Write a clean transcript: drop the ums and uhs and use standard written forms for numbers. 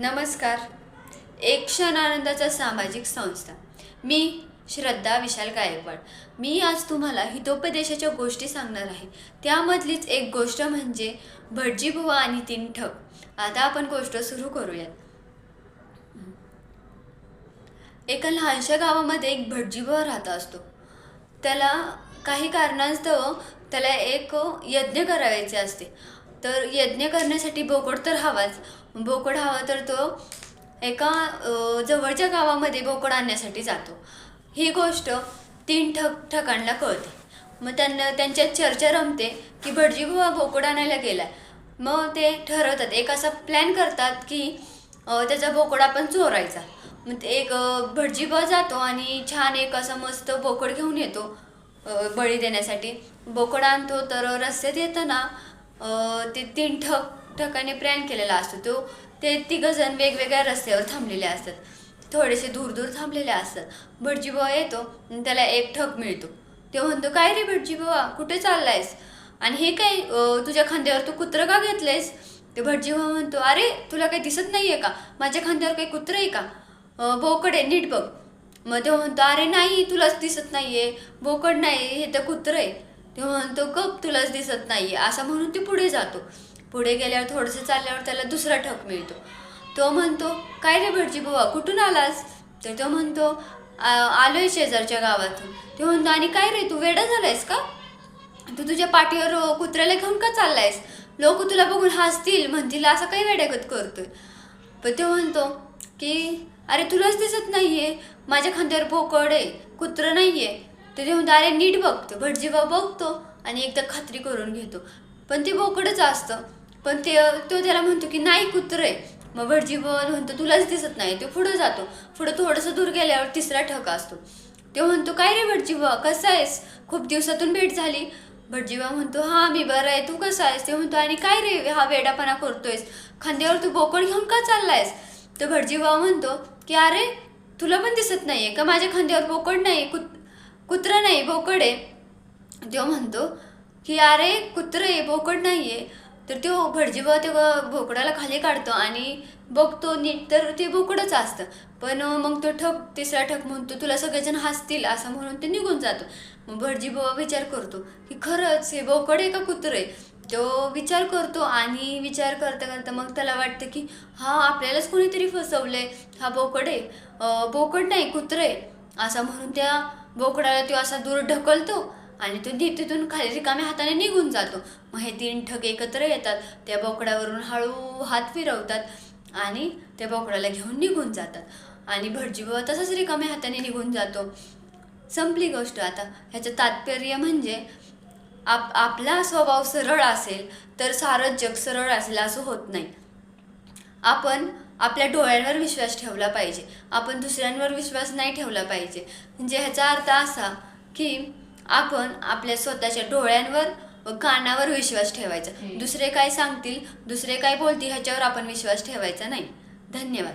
नमस्कार. एक क्षण आनंदाचा सामाजिक संस्था. मी श्रद्धा विशाल गायकवाड. मी आज तुम्हाला हितोपदेशाच्या गोष्टी सांगणार आहे. त्यामधलीच एक गोष्ट म्हणजे भटजीबुवा आणि 3 ठग. आता आपण गोष्ट सुरू करूयात. एका लहानशा गावामध्ये एक भटजीबुवा राहत असतो. त्याला काही कारणास्तव त्याला एक यज्ञ करायचे असते. तर यज्ञ करण्यासाठी बोकड तर हवाच. बोकड हवा तर तो एका जवळच्या गावामध्ये बोकड आणण्यासाठी जातो. ही गोष्ट 3 ठकांना कळते. मग त्यांच्यात चर्चा रमते की भटजीबुवा बोकड आणायला गेला. मग ते ठरवतात, एक असा प्लॅन करतात की त्याचा बोकड आपण चोरायचा. मग एक भटजीबुवा जातो आणि छान एक असा मस्त बोकड घेऊन येतो बळी देण्यासाठी. बोकड आणतो तर रस्त्यात येताना ते 3 ठकाने प्लॅन केलेला असतो. ते 3 जण वेगवेगळ्या रस्त्यावर थांबलेले असतात, थोडेसे दूर दूर थांबलेले असतात. भटजीबुवा येतो आणि त्याला एक ठक मिळतो. तो म्हणतो, काय रे भटजीबुवा, कुठे चाललायस आणि हे काय तुझ्या खांद्यावर तू कुत्रं का घेतलंयस? ते भटजीबुवा म्हणतो, अरे तुला काही दिसत नाही आहे का, माझ्या खांद्यावर काही कुत्रं आहे का? बोकड आहे, नीट बघ. मग तो म्हणतो, अरे नाही, तुलाच दिसत नाही आहे, बोकड नाही, हे तर कुत्रं आहे. तो म्हणतो, गप, तुलाच दिसत नाही आहे, असं म्हणून ते पुढे जातो. पुढे गेल्यावर थोडंसं चालल्यावर त्याला दुसरा ठक मिळतो. तो म्हणतो, काय रे भटजीबुवा, कुठून आलास? तर तो म्हणतो, आलोय शेजारच्या गावातून. तो म्हणतो, आणि काय रे, तू वेडा झालायस का? तू तुझ्या पाठीवर कुत्र्याला घेऊन का चाललायस? लोक तुला बघून हसतील, म्हणतील असा काही वेड्यागत करतोय. पण तो म्हणतो की अरे तुलाच दिसत नाहीये, माझ्या खांद्यावर बोकड आहे, कुत्रं नाहीये. तर ते म्हणतो, अरे नीट बघतो. भटजीबुवा बघतो आणि एकदा खात्री करून घेतो, पण ते बोकडच असतं. पण तो त्याला म्हणतो की नाही, कुत्रं आहे. मग भटजीबुवा म्हणतो, तुलाच दिसत नाही. तो पुढं जातो. पुढं थोडंसं दूर गेल्यावर तिसरा ठक असतो. तो म्हणतो, काय रे भटजीबुवा, कसा आहेस, खूप दिवसातून भेट झाली. भटजीबुवा म्हणतो, हां मी बरं आहे, तू कसा आहेस? ते म्हणतो, आणि काय रे हा वेडापणा करतोयस, खांद्यावर तू बोकड घेऊन का चाललायस? तर भटजीबुवा म्हणतो की अरे तुला पण दिसत नाही आहे का, माझ्या खांद्यावर बोकड नाही, कुत्रं नाही, बोकड आहे. तो म्हणतो की अरे कुत्रं आहे, बोकड नाही आहे. तर तो भटजीबुवा त्या बोकडाला खाली काढतो आणि बघतो नीट, तर ते बोकडच असतं. पण मग तो तिसरा ठक म्हणतो, तुला सगळेजण हसतील, असं म्हणून ते निघून जातो. मग भटजीबुवा विचार करतो की खरंच हे बोकड आहे का कुत्रं आहे? तो विचार करतो आणि विचार करता करता मग त्याला वाटतं की हा आपल्यालाच कोणीतरी फसवलंय, हा बोकड आहे, बोकड नाही, कुत्रं आहे, असं म्हणून त्या बोकडाला तो असा दूर ढकलतो आणि तो तिथून खाली रिकाम्या हाताने निघून जातो. मग हे 3 ठग एकत्र येतात, त्या बोकडावरून हळू हात फिरवतात आणि त्या बोकडाला घेऊन निघून जातात. आणि भटजीबुवा तसाच रिकाम्या हाताने निघून जातो. संपली गोष्ट. आता ह्याचं तात्पर्य म्हणजे आपला स्वभाव सरळ असेल तर सारंच जग सरळ असेल असं होत नाही. आपण आपल्या डोळ्यांवर विश्वास ठेवला पाहिजे, आपण दुसऱ्यांवर विश्वास नाही ठेवला पाहिजे. म्हणजे ह्याचा अर्थ असा की आपण आपल्या स्वतःच्या डोळ्यांवर व कानावर विश्वास ठेवायचा. दुसरे काय सांगतील, दुसरे काय बोलतील ह्याच्यावर आपण विश्वास ठेवायचा नाही. धन्यवाद.